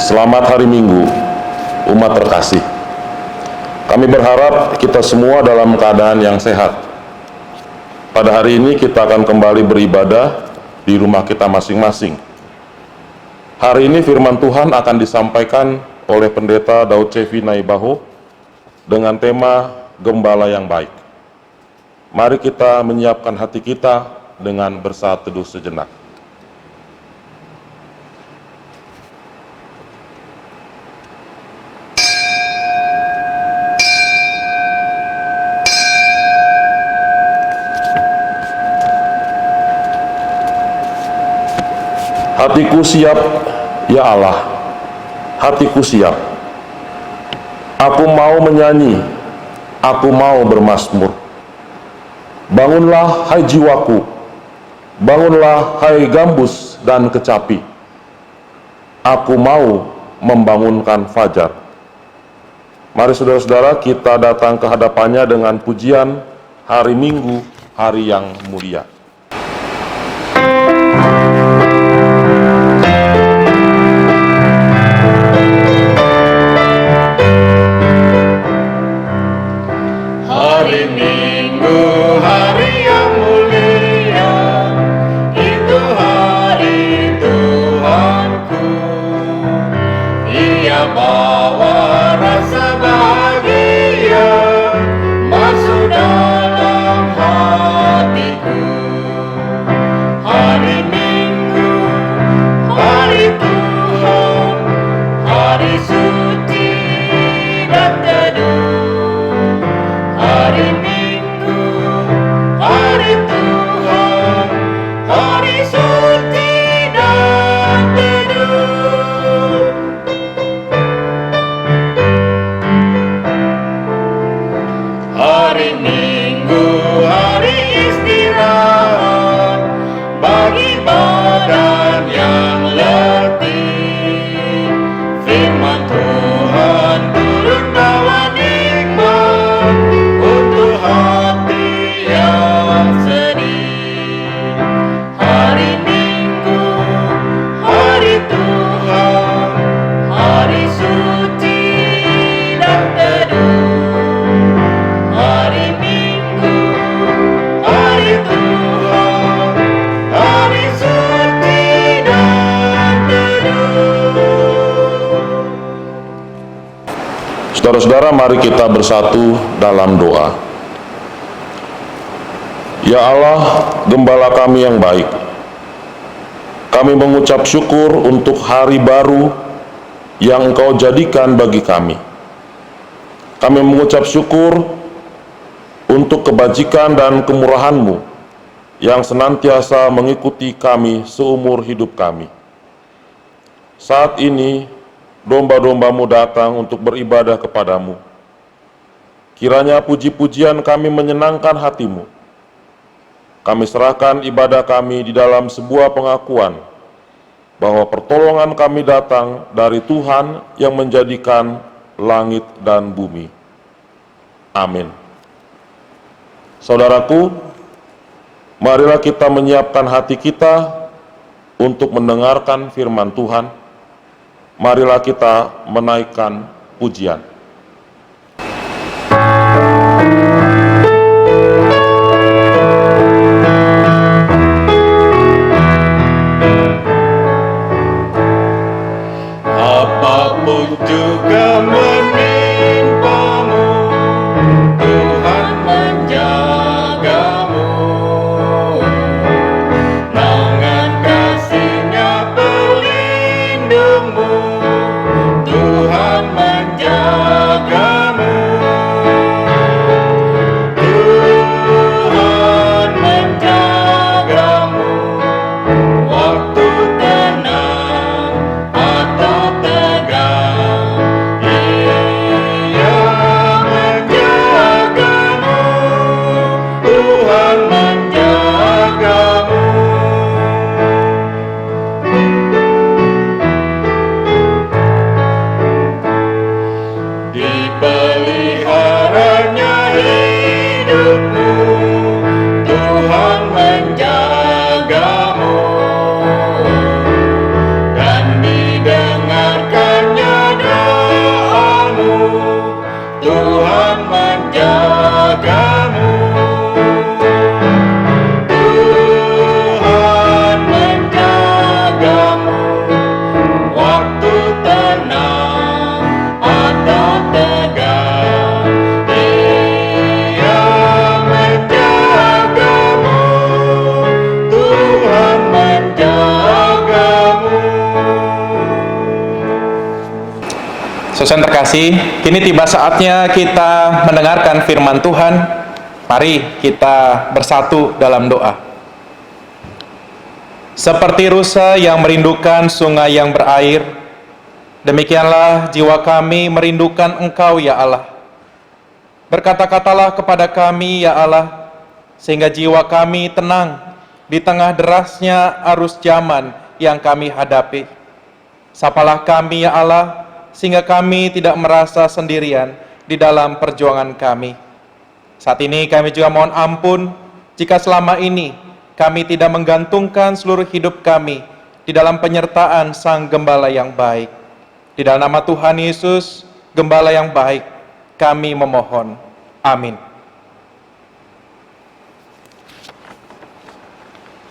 Selamat hari Minggu, umat terkasih. Kami berharap kita semua dalam keadaan yang sehat. Pada hari ini kita akan kembali beribadah di rumah kita masing-masing. Hari ini firman Tuhan akan disampaikan oleh Pendeta Daud Cevi Naibaho dengan tema Gembala yang Baik. Mari kita menyiapkan hati kita dengan bersaat teduh sejenak. Hatiku siap, ya Allah, hatiku siap. Aku mau menyanyi, aku mau bermazmur. Bangunlah, hai jiwaku, bangunlah, hai gambus dan kecapi. Aku mau membangunkan fajar. Mari saudara-saudara kita datang ke hadapannya dengan pujian hari Minggu, hari yang mulia. Saudara-saudara, mari kita bersatu dalam doa. Ya Allah, Gembala kami yang baik, kami mengucap syukur untuk hari baru yang Engkau jadikan bagi kami. Kami mengucap syukur untuk kebajikan dan kemurahan-Mu yang senantiasa mengikuti kami seumur hidup kami. Saat ini, domba-domba-Mu datang untuk beribadah kepadamu. Kiranya puji-pujian kami menyenangkan hati-Mu. Kami serahkan ibadah kami di dalam sebuah pengakuan bahwa pertolongan kami datang dari Tuhan yang menjadikan langit dan bumi. Amin. Saudaraku, marilah kita menyiapkan hati kita untuk mendengarkan firman Tuhan. Marilah kita menaikkan pujian. Apapun juga menimpamu, Tuhan menjagamu. Tangan kasih-Nya pelindungmu, Tuhan menjagamu. Saudara terkasih, kini tiba saatnya kita mendengarkan firman Tuhan. Mari kita bersatu dalam doa. Seperti rusa yang merindukan sungai yang berair, demikianlah jiwa kami merindukan Engkau, ya Allah. Berkata-katalah kepada kami, ya Allah, sehingga jiwa kami tenang di tengah derasnya arus zaman yang kami hadapi. Sapalah kami, ya Allah, sehingga kami tidak merasa sendirian di dalam perjuangan kami. Saat ini kami juga mohon ampun jika selama ini kami tidak menggantungkan seluruh hidup kami di dalam penyertaan Sang Gembala yang baik. Di dalam nama Tuhan Yesus, Gembala yang baik, kami memohon. Amin.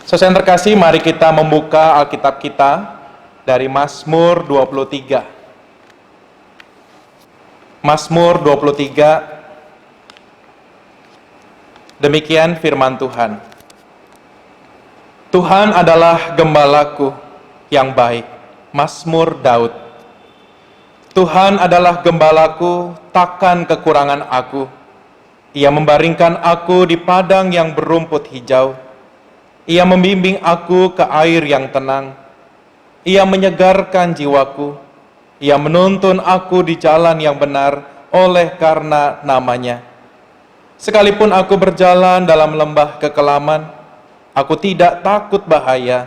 Saudara yang terkasih, mari kita membuka Alkitab kita dari Mazmur 23. Mazmur 23, demikian firman Tuhan. Tuhan adalah gembalaku yang baik. Mazmur Daud. Tuhan adalah gembalaku, takkan kekurangan aku. Ia membaringkan aku di padang yang berumput hijau. Ia membimbing aku ke air yang tenang. Ia menyegarkan jiwaku. Ia menuntun aku di jalan yang benar oleh karena namanya. Sekalipun aku berjalan dalam lembah kekelaman, aku tidak takut bahaya,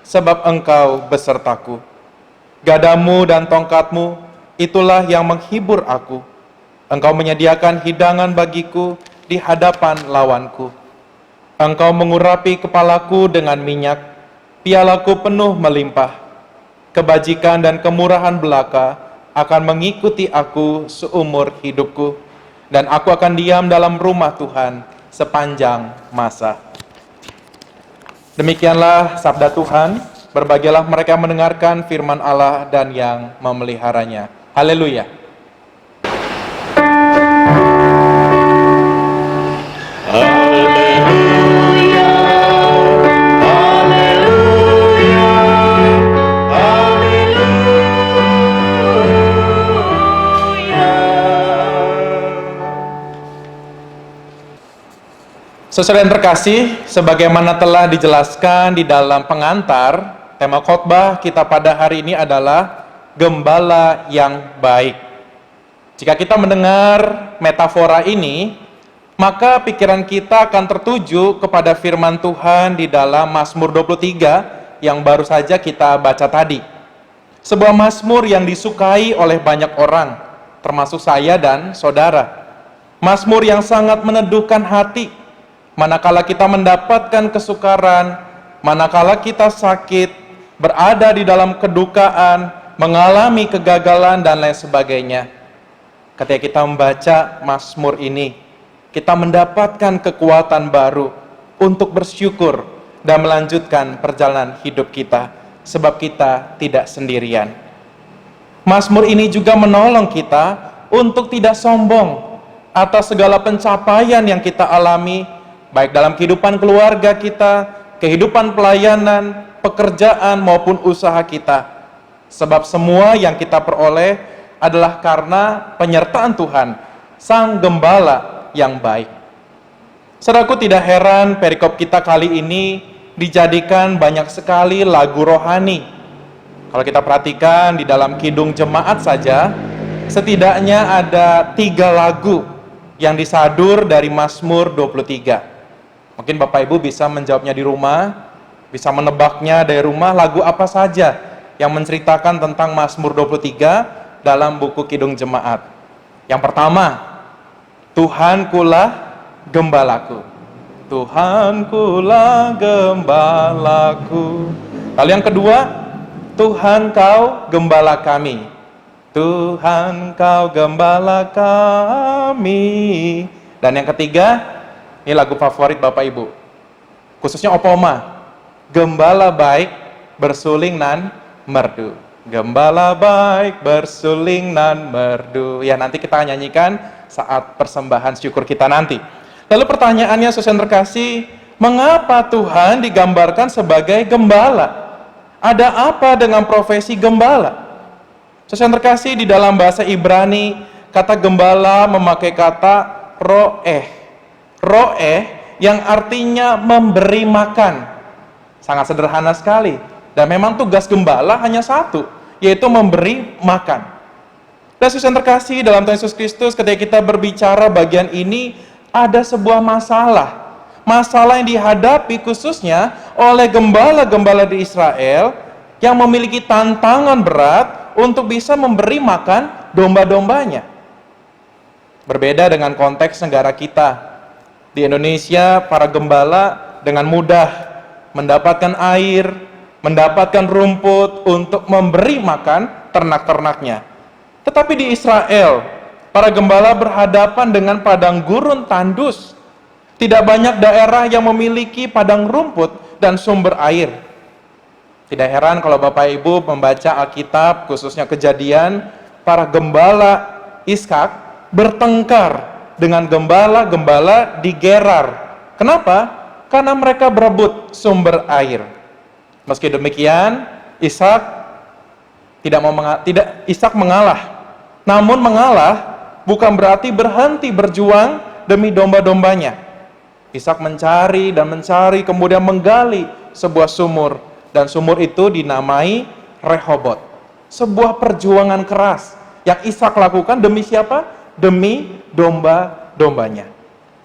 sebab Engkau besertaku. Gadamu dan tongkatmu, itulah yang menghibur aku. Engkau menyediakan hidangan bagiku di hadapan lawanku. Engkau mengurapi kepalaku dengan minyak, pialaku penuh melimpah. Kebajikan dan kemurahan belaka akan mengikuti aku seumur hidupku, dan aku akan diam dalam rumah Tuhan sepanjang masa. Demikianlah sabda Tuhan. Berbahagialah mereka mendengarkan firman Allah dan yang memeliharanya. Haleluya. Haleluya, haleluya, haleluya. Saudara yang terkasih, sebagaimana telah dijelaskan di dalam pengantar, tema khotbah kita pada hari ini adalah Gembala yang baik. Jika kita mendengar metafora ini, maka pikiran kita akan tertuju kepada firman Tuhan di dalam Mazmur 23 yang baru saja kita baca tadi. Sebuah mazmur yang disukai oleh banyak orang, termasuk saya dan saudara. Mazmur yang sangat meneduhkan hati, manakala kita mendapatkan kesukaran, manakala kita sakit, berada di dalam kedukaan, mengalami kegagalan dan lain sebagainya. Ketika kita membaca Mazmur ini, kita mendapatkan kekuatan baru untuk bersyukur dan melanjutkan perjalanan hidup kita, sebab kita tidak sendirian. Mazmur ini juga menolong kita untuk tidak sombong atas segala pencapaian yang kita alami, baik dalam kehidupan keluarga kita, kehidupan pelayanan, pekerjaan maupun usaha kita. Sebab semua yang kita peroleh adalah karena penyertaan Tuhan, Sang Gembala yang baik. Saudaraku, tidak heran perikop kita kali ini dijadikan banyak sekali lagu rohani. Kalau kita perhatikan di dalam kidung jemaat saja, setidaknya ada 3 lagu yang disadur dari Mazmur 23. Mungkin Bapak Ibu bisa menjawabnya di rumah, bisa menebaknya dari rumah, lagu apa saja yang menceritakan tentang Mazmur 23 dalam buku Kidung Jemaat. Yang pertama, Tuhankulah gembalaku. Tuhankulah gembalaku. Lalu yang kedua, Tuhan kau gembala kami. Tuhan kau gembala kami. Dan yang ketiga, ini lagu favorit Bapak Ibu, khususnya Opoma, Gembala baik bersuling nan merdu. Gembala baik bersuling nan merdu. Ya, nanti kita nyanyikan saat persembahan syukur kita nanti. Lalu pertanyaannya, saudara yang terkasih, mengapa Tuhan digambarkan sebagai gembala? Ada apa dengan profesi gembala? Terus yang terkasih, di dalam bahasa Ibrani, kata gembala memakai kata ro'eh. Ro'eh yang artinya memberi makan. Sangat sederhana sekali. Dan memang tugas gembala hanya satu, yaitu memberi makan. Dan Yesus yang terkasih, dalam Tuhan Yesus Kristus, ketika kita berbicara bagian ini, ada sebuah masalah. Masalah yang dihadapi khususnya oleh gembala-gembala di Israel yang memiliki tantangan berat untuk bisa memberi makan domba-dombanya. Berbeda dengan konteks negara kita. Di Indonesia, para gembala dengan mudah mendapatkan air, mendapatkan rumput untuk memberi makan ternak-ternaknya. Tetapi di Israel, para gembala berhadapan dengan padang gurun tandus. Tidak banyak daerah yang memiliki padang rumput dan sumber air. Tidak heran kalau Bapak Ibu membaca Alkitab, khususnya Kejadian, para gembala Ishak bertengkar dengan gembala-gembala di Gerar. Kenapa? Karena mereka berebut sumber air. Meski demikian, Ishak Ishak mengalah. Namun mengalah bukan berarti berhenti berjuang demi domba-dombanya. Ishak mencari dan mencari, kemudian menggali sebuah sumur, dan sumur itu dinamai Rehobot. Sebuah perjuangan keras yang Ishak lakukan demi siapa? Demi domba-dombanya.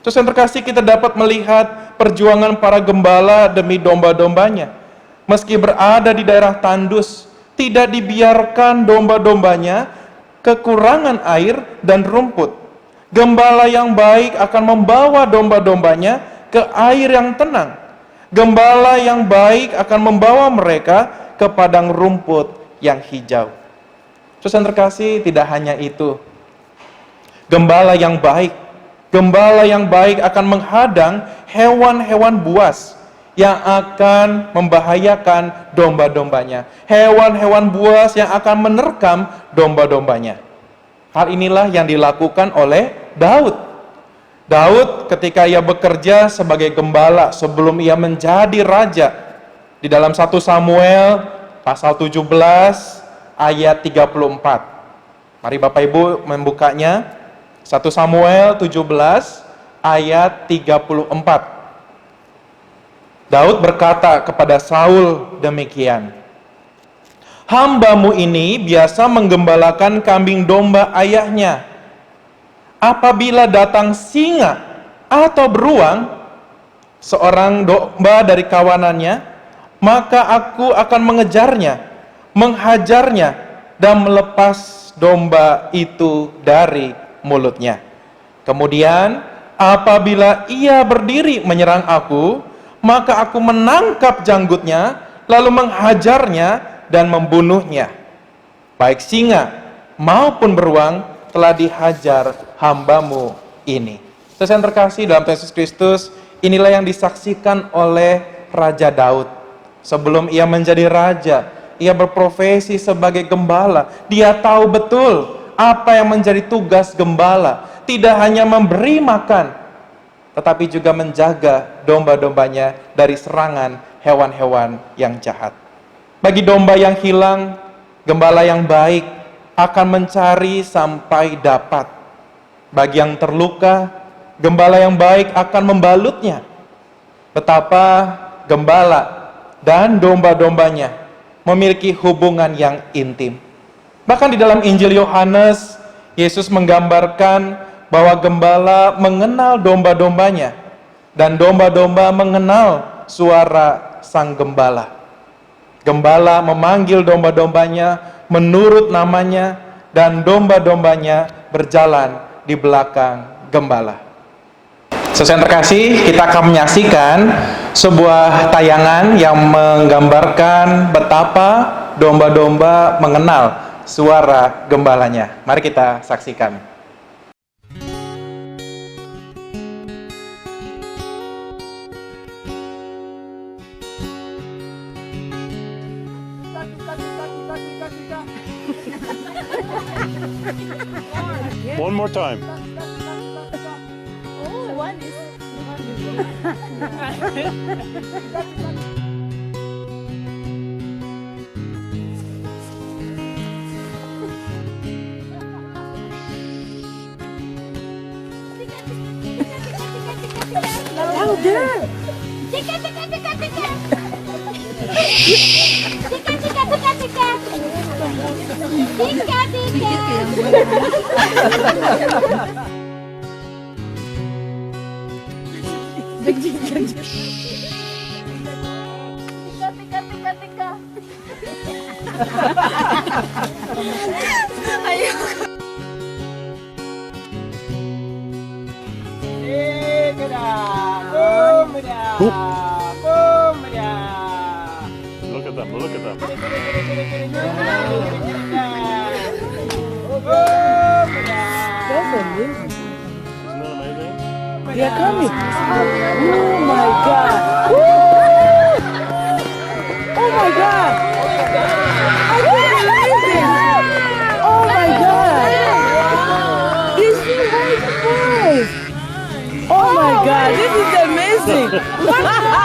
Terus yang terkasih, kita dapat melihat perjuangan para gembala demi domba-dombanya. Meski berada di daerah tandus, tidak dibiarkan domba-dombanya kekurangan air dan rumput. Gembala yang baik akan membawa domba-dombanya ke air yang tenang. Gembala yang baik akan membawa mereka ke padang rumput yang hijau. Terus yang terkasih, tidak hanya itu. Gembala yang baik akan menghadang hewan-hewan buas yang akan membahayakan domba-dombanya. Hewan-hewan buas yang akan menerkam domba-dombanya. Hal inilah yang dilakukan oleh Daud. Daud ketika ia bekerja sebagai gembala sebelum ia menjadi raja. Di dalam 1 Samuel pasal 17 ayat 34. Mari Bapak Ibu membukanya. 1 Samuel 17 ayat 34. Daud berkata kepada Saul demikian, "Hambamu ini biasa menggembalakan kambing domba ayahnya. Apabila datang singa atau beruang, seorang domba dari kawanannya, maka aku akan mengejarnya, menghajarnya, dan melepas domba itu dari mulutnya. Kemudian apabila ia berdiri menyerang aku, maka aku menangkap janggutnya, lalu menghajarnya dan membunuhnya. Baik singa maupun beruang telah dihajar hambamu ini." Terus yang terkasih dalam Tuhan Yesus Kristus, inilah yang disaksikan oleh Raja Daud. Sebelum ia menjadi raja, ia berprofesi sebagai gembala. Dia tahu betul apa yang menjadi tugas gembala. Tidak hanya memberi makan, tetapi juga menjaga domba-dombanya dari serangan hewan-hewan yang jahat. Bagi domba yang hilang, gembala yang baik akan mencari sampai dapat. Bagi yang terluka, gembala yang baik akan membalutnya. Betapa gembala dan domba-dombanya memiliki hubungan yang intim. Bahkan di dalam Injil Yohanes, Yesus menggambarkan bahwa gembala mengenal domba-dombanya dan domba-domba mengenal suara sang gembala. Gembala memanggil domba-dombanya menurut namanya dan domba-dombanya berjalan di belakang gembala. Sesuai yang terkasih, kita akan menyaksikan sebuah tayangan yang menggambarkan betapa domba-domba mengenal suara gembalanya. Mari kita saksikan. One more time. Oh, one is. Tika, tika, tika, tika. Tika, tika, tika, tika. Tika, tika. Tika, tika, tika, tika. Look at them, look at them. Isn't that amazing? They are coming. Oh my God. Oh my God. I can't believe it. Oh my God. Is she right first? Oh my God. This is amazing. One more.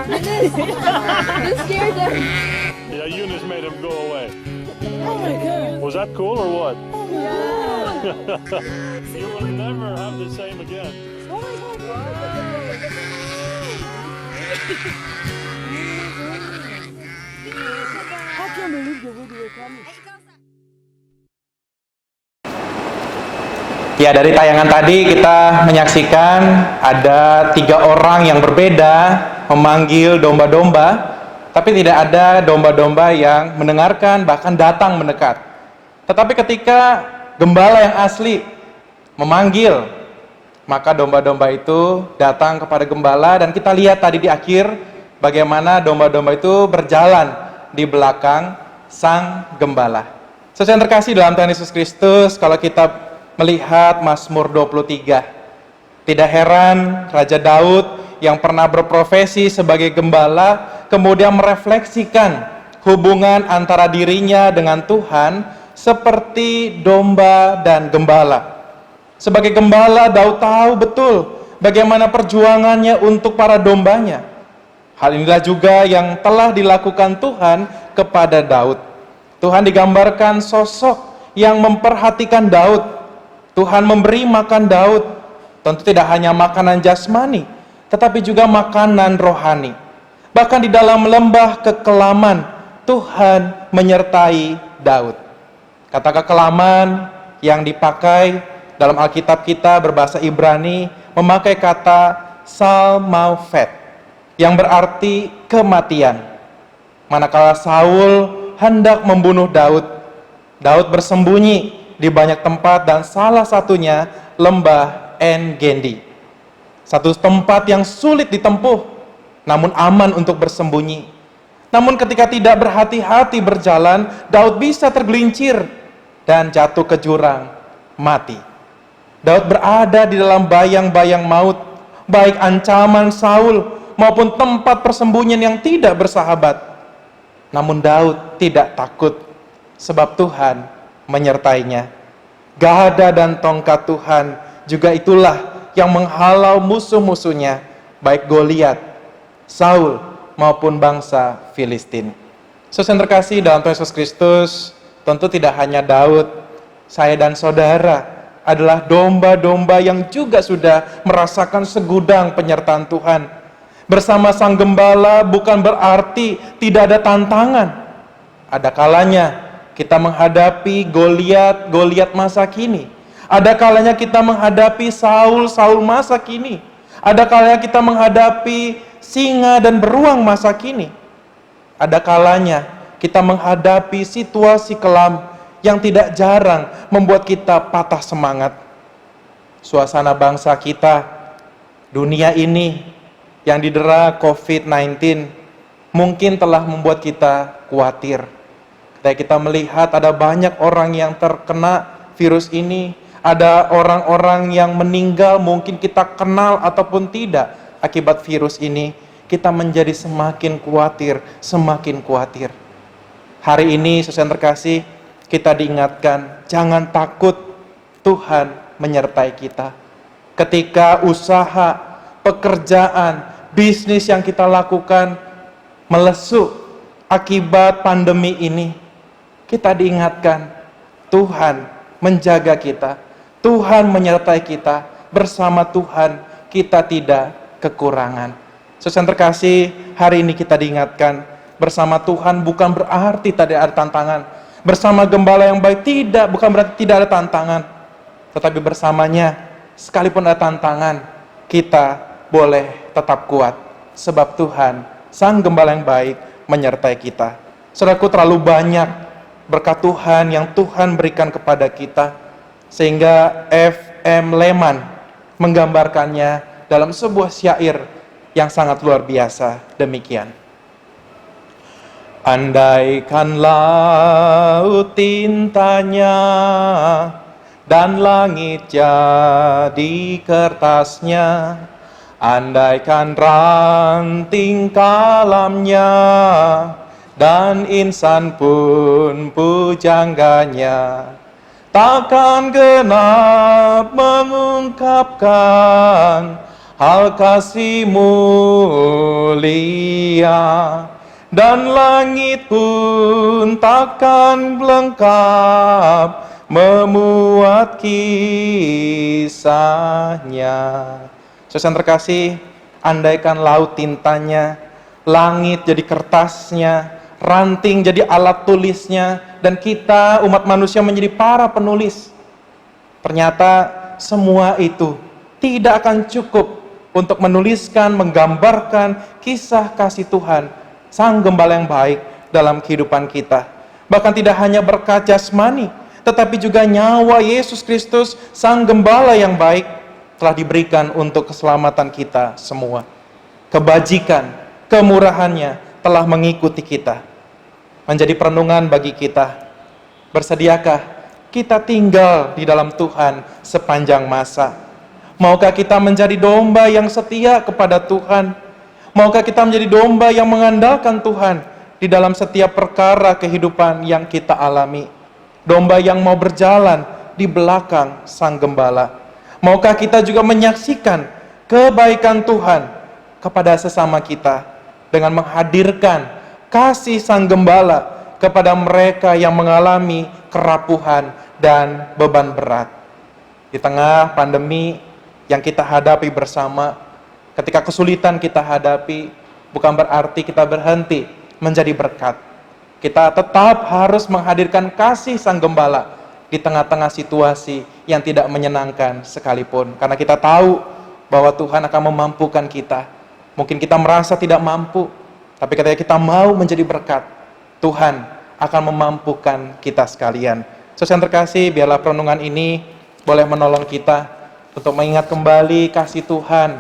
You scared them. Yeah, Eunice made him go away. Oh my God. Was that cool or what? You will never have the same again. I can't believe the way they were coming. Ya, dari tayangan tadi kita menyaksikan ada 3 orang yang berbeda memanggil domba-domba, tapi tidak ada domba-domba yang mendengarkan bahkan datang mendekat. Tetapi ketika gembala yang asli memanggil, maka domba-domba itu datang kepada gembala, dan kita lihat tadi di akhir bagaimana domba-domba itu berjalan di belakang sang gembala. Saudara yang terkasih dalam Tuhan Yesus Kristus, kalau kita melihat Mazmur 23, tidak heran Raja Daud yang pernah berprofesi sebagai gembala kemudian merefleksikan hubungan antara dirinya dengan Tuhan seperti domba dan gembala. Sebagai gembala, Daud tahu betul bagaimana perjuangannya untuk para dombanya. Hal inilah juga yang telah dilakukan Tuhan kepada Daud. Tuhan digambarkan sosok yang memperhatikan Daud. Tuhan memberi makan Daud, tentu tidak hanya makanan jasmani, tetapi juga makanan rohani. Bahkan di dalam lembah kekelaman, Tuhan menyertai Daud. Kata kekelaman yang dipakai dalam Alkitab kita berbahasa Ibrani memakai kata salmafet, yang berarti kematian. Manakala Saul hendak membunuh Daud, Daud bersembunyi di banyak tempat, dan salah satunya lembah En Gendi. Satu tempat yang sulit ditempuh, namun aman untuk bersembunyi. Namun ketika tidak berhati-hati berjalan, Daud bisa tergelincir dan jatuh ke jurang, mati. Daud berada di dalam bayang-bayang maut, baik ancaman Saul maupun tempat persembunyian yang tidak bersahabat. Namun Daud tidak takut, sebab Tuhan menyertainya. Gada dan tongkat Tuhan juga itulah yang menghalau musuh-musuhnya, baik Goliat, Saul maupun bangsa Filistin. Saudara yang terkasih dalam Tuhan Yesus Kristus, tentu tidak hanya Daud, saya dan saudara adalah domba-domba yang juga sudah merasakan segudang penyertaan Tuhan. Bersama sang gembala bukan berarti tidak ada tantangan. Ada kalanya kita menghadapi Goliat masa kini. Ada kalanya kita menghadapi Saul masa kini. Ada kalanya kita menghadapi singa dan beruang masa kini. Ada kalanya kita menghadapi situasi kelam yang tidak jarang membuat kita patah semangat. Suasana bangsa kita, dunia ini yang didera COVID-19 mungkin telah membuat kita khawatir. Kita melihat ada banyak orang yang terkena virus ini, ada orang-orang yang meninggal mungkin kita kenal ataupun tidak akibat virus ini. Kita menjadi semakin khawatir. Hari ini, saudara yang terkasih, kita diingatkan, jangan takut, Tuhan menyertai kita. Ketika usaha, pekerjaan, bisnis yang kita lakukan melesu akibat pandemi ini, kita diingatkan, Tuhan menjaga kita, Tuhan menyertai kita, bersama Tuhan kita tidak kekurangan. Saudara yang terkasih, hari ini kita diingatkan, bersama Tuhan bukan berarti tidak ada tantangan. Bersama gembala yang baik bukan berarti tidak ada tantangan. Tetapi bersamanya, sekalipun ada tantangan, kita boleh tetap kuat. Sebab Tuhan, Sang Gembala yang baik, menyertai kita. Saudaraku, terlalu banyak berkat Tuhan yang Tuhan berikan kepada kita, sehingga F.M. Lehman menggambarkannya dalam sebuah syair yang sangat luar biasa demikian. Andaikan laut tintanya dan langit jadi kertasnya, andaikan ranting kalamnya dan insan pun pujangganya, takkan genap mengungkapkan hal kasih mulia, dan langit pun takkan lengkap memuat kisahnya. Saudara yang terkasih, andaikan laut tintanya, langit jadi kertasnya, ranting jadi alat tulisnya, dan kita umat manusia menjadi para penulis. Ternyata semua itu tidak akan cukup untuk menuliskan, menggambarkan kisah kasih Tuhan, Sang Gembala yang baik dalam kehidupan kita. Bahkan tidak hanya berkat jasmani, tetapi juga nyawa Yesus Kristus, Sang Gembala yang baik, telah diberikan untuk keselamatan kita semua. Kebajikan, kemurahannya telah mengikuti kita. Menjadi perenungan bagi kita. Bersediakah kita tinggal di dalam Tuhan sepanjang masa? Maukah kita menjadi domba yang setia kepada Tuhan? Maukah kita menjadi domba yang mengandalkan Tuhan di dalam setiap perkara kehidupan yang kita alami? Domba yang mau berjalan di belakang Sang Gembala. Maukah kita juga menyaksikan kebaikan Tuhan kepada sesama kita dengan menghadirkan kasih Sang Gembala kepada mereka yang mengalami kerapuhan dan beban berat. Di tengah pandemi yang kita hadapi bersama, ketika kesulitan kita hadapi, bukan berarti kita berhenti menjadi berkat. Kita tetap harus menghadirkan kasih Sang Gembala di tengah-tengah situasi yang tidak menyenangkan sekalipun. Karena kita tahu bahwa Tuhan akan memampukan kita. Mungkin kita merasa tidak mampu, tapi ketika kita mau menjadi berkat, Tuhan akan memampukan kita sekalian. Saudara yang terkasih, biarlah perenungan ini boleh menolong kita untuk mengingat kembali kasih Tuhan.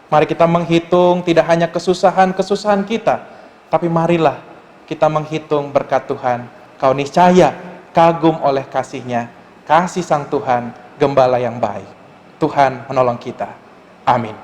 Mari kita menghitung tidak hanya kesusahan-kesusahan kita, tapi marilah kita menghitung berkat Tuhan. Kau niscaya kagum oleh kasih-Nya, kasih Sang Tuhan, Gembala yang baik. Tuhan menolong kita. Amin.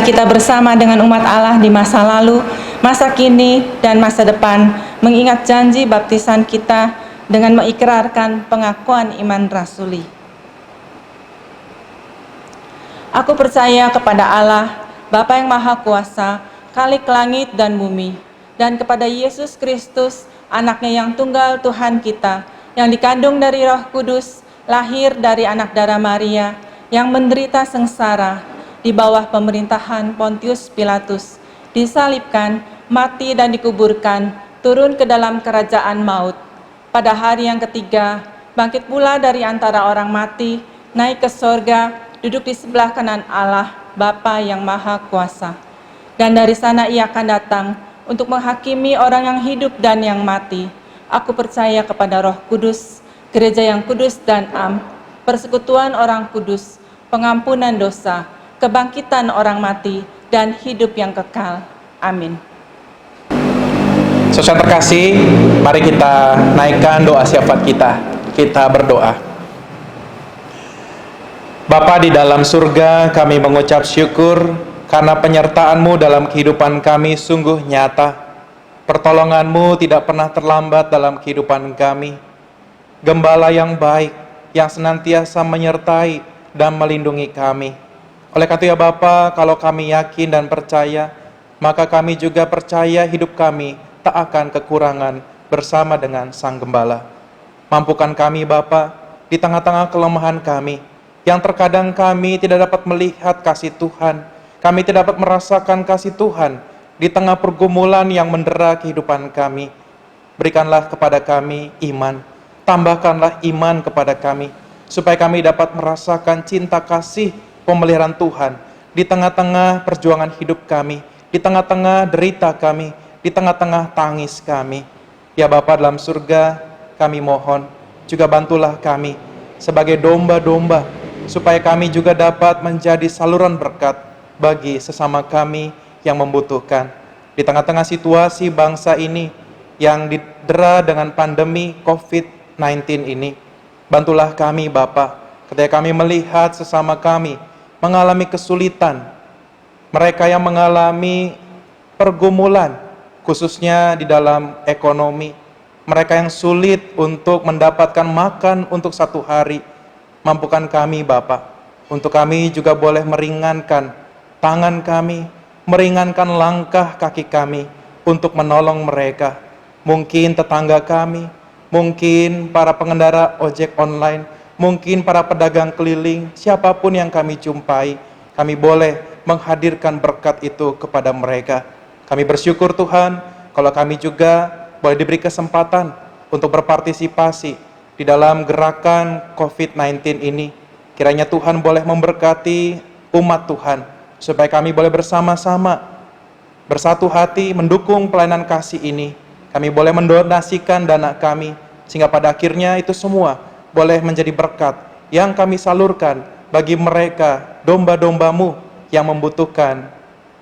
kita bersama dengan umat Allah di masa lalu, masa kini, dan masa depan, mengingat janji baptisan kita dengan mengikrarkan pengakuan iman rasuli. Aku percaya kepada Allah, Bapa yang Maha Kuasa, Khalik langit dan bumi, dan kepada Yesus Kristus, anaknya yang tunggal Tuhan kita, yang dikandung dari Roh Kudus, lahir dari anak darah Maria, yang menderita sengsara di bawah pemerintahan Pontius Pilatus, disalibkan, mati dan dikuburkan, turun ke dalam kerajaan maut. Pada hari yang ketiga, bangkit pula dari antara orang mati, naik ke sorga, duduk di sebelah kanan Allah, Bapa yang Maha Kuasa. Dan dari sana ia akan datang untuk menghakimi orang yang hidup dan yang mati. Aku percaya kepada Roh Kudus, gereja yang kudus dan am, persekutuan orang kudus, pengampunan dosa, kebangkitan orang mati, dan hidup yang kekal. Amin. Saudara terkasih, mari kita naikkan doa syafaat kita. Kita berdoa. Bapa di dalam surga, kami mengucap syukur karena penyertaan-Mu dalam kehidupan kami sungguh nyata. Pertolongan-Mu tidak pernah terlambat dalam kehidupan kami. Gembala yang baik, yang senantiasa menyertai dan melindungi kami. Oleh karena itu ya Bapa, kalau kami yakin dan percaya, maka kami juga percaya hidup kami tak akan kekurangan bersama dengan Sang Gembala. Mampukan kami Bapa, di tengah-tengah kelemahan kami, yang terkadang kami tidak dapat melihat kasih Tuhan, kami tidak dapat merasakan kasih Tuhan, di tengah pergumulan yang mendera kehidupan kami. Berikanlah kepada kami iman, tambahkanlah iman kepada kami, supaya kami dapat merasakan cinta kasih pemeliharaan Tuhan di tengah-tengah perjuangan hidup kami, di tengah-tengah derita kami, di tengah-tengah tangis kami. Ya Bapa dalam surga, kami mohon, juga bantulah kami sebagai domba-domba, supaya kami juga dapat menjadi saluran berkat bagi sesama kami yang membutuhkan. Di tengah-tengah situasi bangsa ini yang didera dengan pandemi COVID-19 ini, bantulah kami Bapa, ketika kami melihat sesama kami mengalami kesulitan, mereka yang mengalami pergumulan, khususnya di dalam ekonomi, mereka yang sulit untuk mendapatkan makan untuk satu hari. Mampukan kami Bapa, untuk kami juga boleh meringankan tangan kami, meringankan langkah kaki kami untuk menolong mereka. Mungkin tetangga kami, mungkin para pengendara ojek online, mungkin para pedagang keliling, siapapun yang kami jumpai, kami boleh menghadirkan berkat itu kepada mereka. Kami bersyukur Tuhan, kalau kami juga boleh diberi kesempatan untuk berpartisipasi di dalam gerakan COVID-19 ini. Kiranya Tuhan boleh memberkati umat Tuhan, supaya kami boleh bersama-sama, bersatu hati mendukung pelayanan kasih ini. Kami boleh mendonasikan dana kami, sehingga pada akhirnya itu semua boleh menjadi berkat yang kami salurkan bagi mereka, domba-domba-Mu yang membutuhkan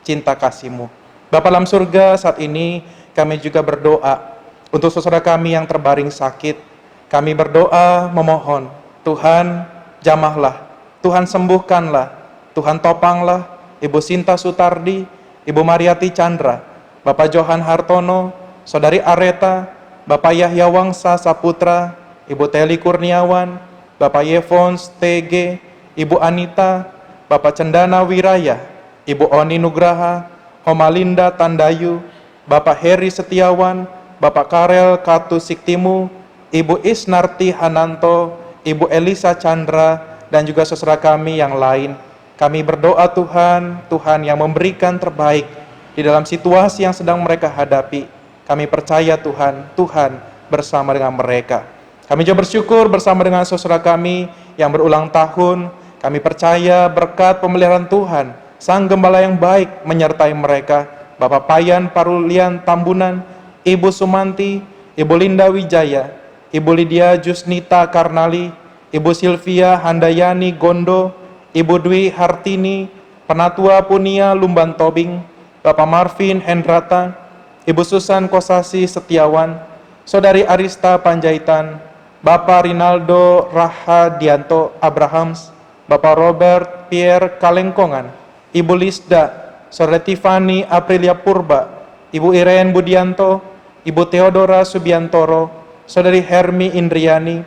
cinta kasih-Mu. Bapa dalam surga, saat ini kami juga berdoa untuk saudara kami yang terbaring sakit. Kami berdoa memohon, Tuhan jamahlah, Tuhan sembuhkanlah, Tuhan topanglah Ibu Sinta Sutardi, Ibu Mariati Chandra, Bapak Johan Hartono, Saudari Areta, Bapak Yahya Wangsa Saputra, Ibu Teli Kurniawan, Bapak Yevons TG, Ibu Anita, Bapak Cendana Wiraya, Ibu Oni Nugraha, Homalinda Tandayu, Bapak Heri Setiawan, Bapak Karel Katu Siktimu, Ibu Isnarti Hananto, Ibu Elisa Chandra, dan juga saudara kami yang lain. Kami berdoa Tuhan, Tuhan yang memberikan terbaik di dalam situasi yang sedang mereka hadapi. Kami percaya Tuhan, Tuhan bersama dengan mereka. Kami juga bersyukur bersama dengan saudara kami yang berulang tahun. Kami percaya berkat pemeliharaan Tuhan, Sang Gembala yang baik menyertai mereka. Bapak Payan Parulian Tambunan, Ibu Sumanti, Ibu Linda Wijaya, Ibu Lydia Jusnita Karnali, Ibu Silvia Handayani Gondo, Ibu Dwi Hartini, Penatua Punia Lumban Tobing, Bapak Marvin Hendrata, Ibu Susan Kosasi Setiawan, Saudari Arista Panjaitan, Bapak Rinaldo Rahadianto Abrahams, Bapak Robert Pierre Kalengkongan, Ibu Lisda Saudara Tiffany Aprilia Purba, Ibu Irene Budianto, Ibu Theodora Subiantoro, Saudari Hermi Indriani,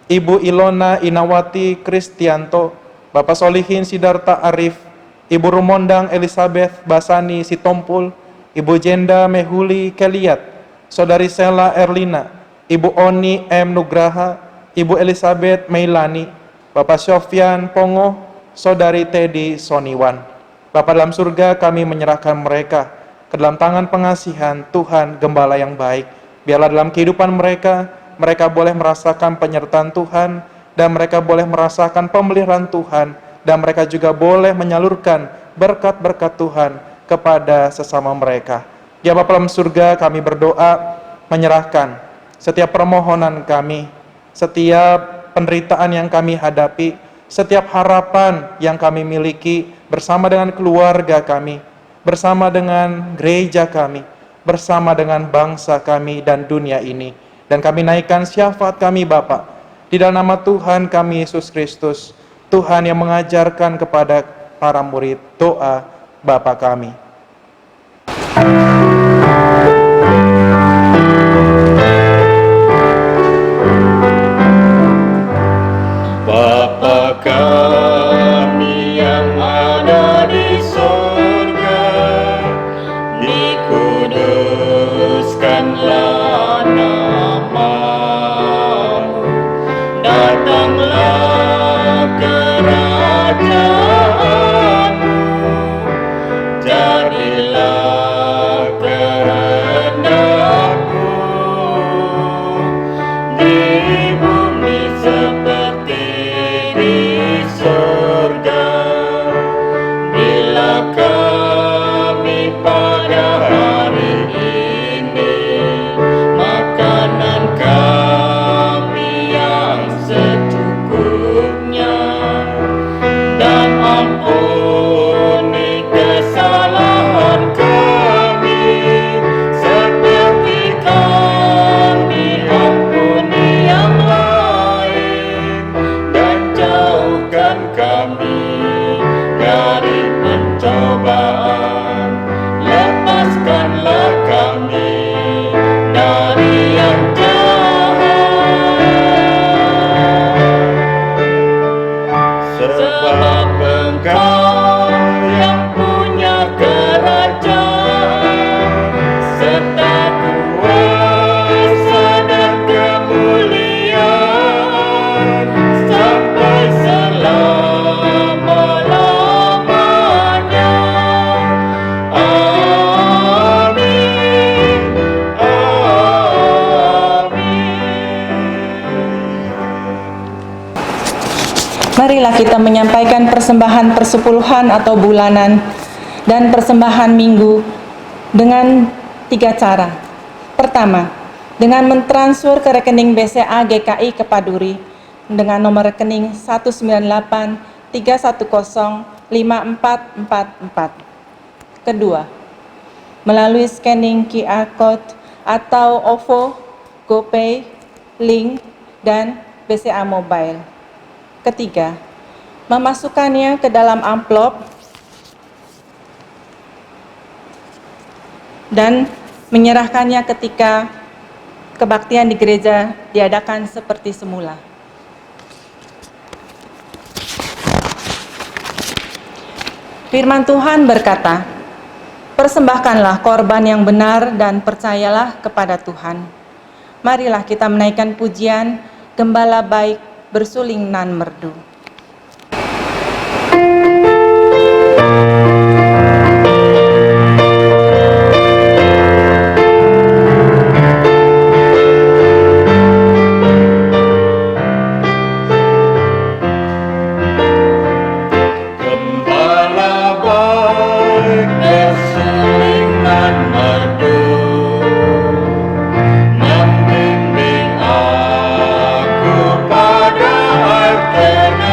Ibu Ilona Inawati Kristianto, Bapak Solihin Sidarta Arif, Ibu Rumondang Elizabeth Basani Sitompul, Ibu Jenda Mehuli Keliat, Saudari Sela Erlina, Ibu Oni M. Nugraha, Ibu Elizabeth Meilani, Bapak Sofyan Pongo, Saudari Teddy Soniwan. Bapa dalam surga, kami menyerahkan mereka ke dalam tangan pengasihan Tuhan Gembala yang baik. Biarlah dalam kehidupan mereka, mereka boleh merasakan penyertaan Tuhan, dan mereka boleh merasakan pemeliharaan Tuhan, dan mereka juga boleh menyalurkan berkat-berkat Tuhan kepada sesama mereka. Ya Bapa dalam surga, kami berdoa menyerahkan setiap permohonan kami, setiap penderitaan yang kami hadapi, setiap harapan yang kami miliki bersama dengan keluarga kami, bersama dengan gereja kami, bersama dengan bangsa kami dan dunia ini. Dan kami naikkan syafaat kami Bapa, di dalam nama Tuhan kami Yesus Kristus, Tuhan yang mengajarkan kepada para murid doa Bapa kami. Bapa kami yang ada di surga, dikuduskanlah namamu, datanglah kerajaanmu, jadilah kehendakmu di bumi seperti di surga. Bila kami pada hari ini makanan kami yang secukupnya, dan ampuni kesalahan kami seperti kami ampuni yang lain, dan jauhkan kami dari pencobaan, lepaskanlah kami dari yang jahat. Sebab Engkau yang punya kerajaan serta kuasa dan kemuliaan sampai selama-lamanya. Amin. Marilah kita menyampaikan persembahan persepuluhan atau bulanan dan persembahan minggu dengan 3 cara. Pertama, dengan mentransfer ke rekening BCA GKI Kepaduri dengan nomor rekening 19831054444. Kedua, melalui scanning QR Code atau OVO, GoPay, Link, dan BCA Mobile. Ketiga, memasukkannya ke dalam amplop dan menyerahkannya ketika kebaktian di gereja diadakan seperti semula. Firman Tuhan berkata, "Persembahkanlah korban yang benar dan percayalah kepada Tuhan." Marilah kita menaikkan pujian Gembala Baik bersuling nan merdu. Gembala baik bersuling nan merdu, membimbing aku pada air tenang.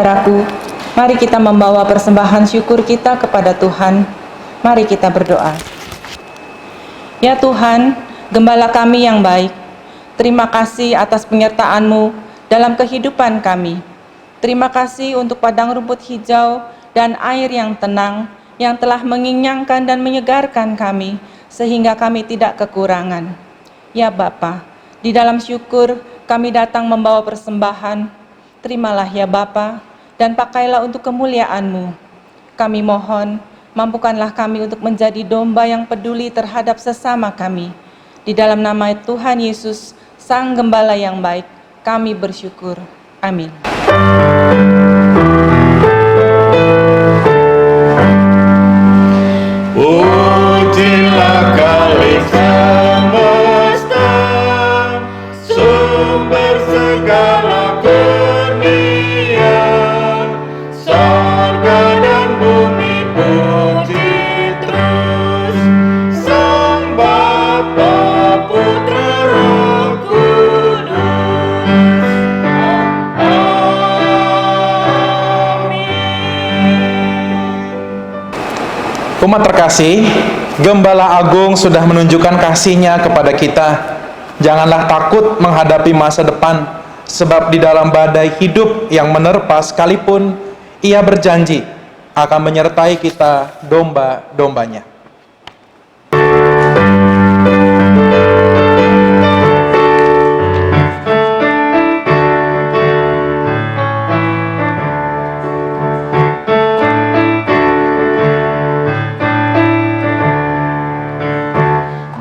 Saudaraku, mari kita membawa persembahan syukur kita kepada Tuhan. Mari kita berdoa. Ya Tuhan, Gembala kami yang baik, terima kasih atas penyertaan-Mu dalam kehidupan kami. Terima kasih untuk padang rumput hijau dan air yang tenang yang telah mengenyangkan dan menyegarkan kami sehingga kami tidak kekurangan. Ya Bapa, di dalam syukur kami datang membawa persembahan. Terimalah ya Bapa, dan pakailah untuk kemuliaan-Mu. Kami mohon, mampukanlah kami untuk menjadi domba yang peduli terhadap sesama kami. Di dalam nama Tuhan Yesus, Sang Gembala yang baik, kami bersyukur. Amin. Pujilah Kalik semesta, sumber segala kurnia, sorga dan bumi puji terus, Sang Bapa, Putra, Roh Kudus. Amin. Umat terkasih, Gembala Agung sudah menunjukkan kasih-Nya kepada kita. Janganlah takut menghadapi masa depan, sebab di dalam badai hidup yang menerpa sekalipun, Ia berjanji akan menyertai kita domba-dombanya.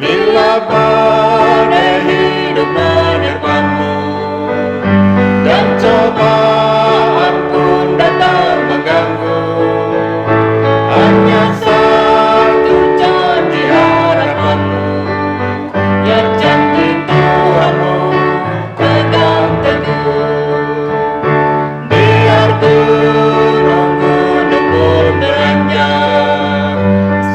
Bila badai hidup menerpamu dan cobaan pun datang mengganggu, hanya satu janji harapanmu, ya janji Tuhanmu pegang teguh. Biar gunung-gunung pun beranjak,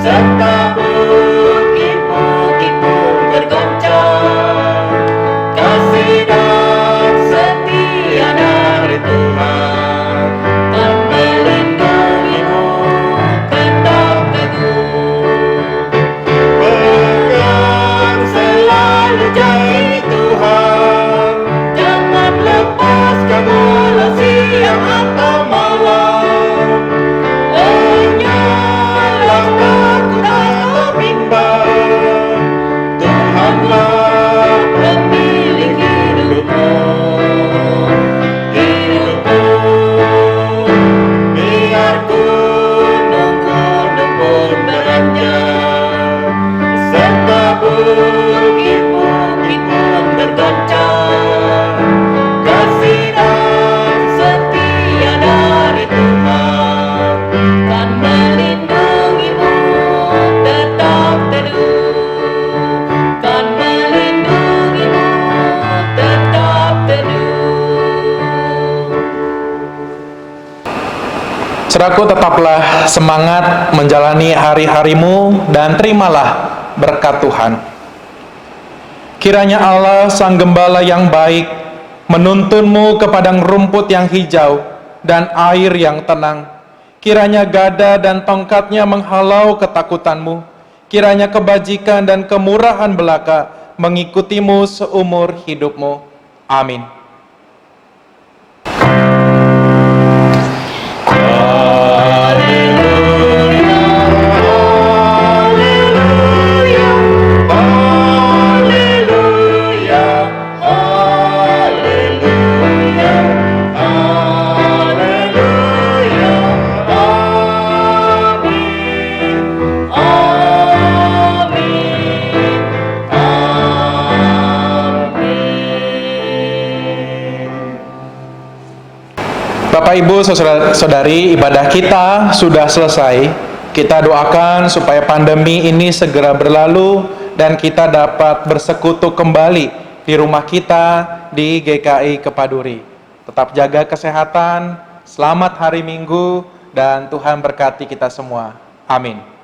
serta bukit-bukit pun bergoncang, kasih dan setia dari Tuhan kan melindungimu tetap teguh. Pegang selalu janji Tuhan, jangan lepaskan walau siang atau malam. Janganlah takut atau bimbang, Tuhanlah pemilik hidupmu. Biar gunung-gunung pun beranjak, serta bukit-bukit pun bergoncang, kasih dan setia dari Tuhan kan melindungimu tetap teduh, kan melindungimu tetap teduh. Saudaraku, tetaplah semangat menjalani hari-harimu dan terimalah berkat Tuhan. Kiranya Allah Sang Gembala yang baik menuntunmu ke padang rumput yang hijau dan air yang tenang. Kiranya gada dan tongkatnya menghalau ketakutanmu. Kiranya kebajikan dan kemurahan belaka mengikutimu seumur hidupmu. Amin. Bapak Ibu Saudara-saudari, ibadah kita sudah selesai. Kita doakan supaya pandemi ini segera berlalu dan kita dapat bersekutu kembali di rumah kita di GKI Kepaduri. Tetap jaga kesehatan, selamat hari Minggu, dan Tuhan berkati kita semua. Amin.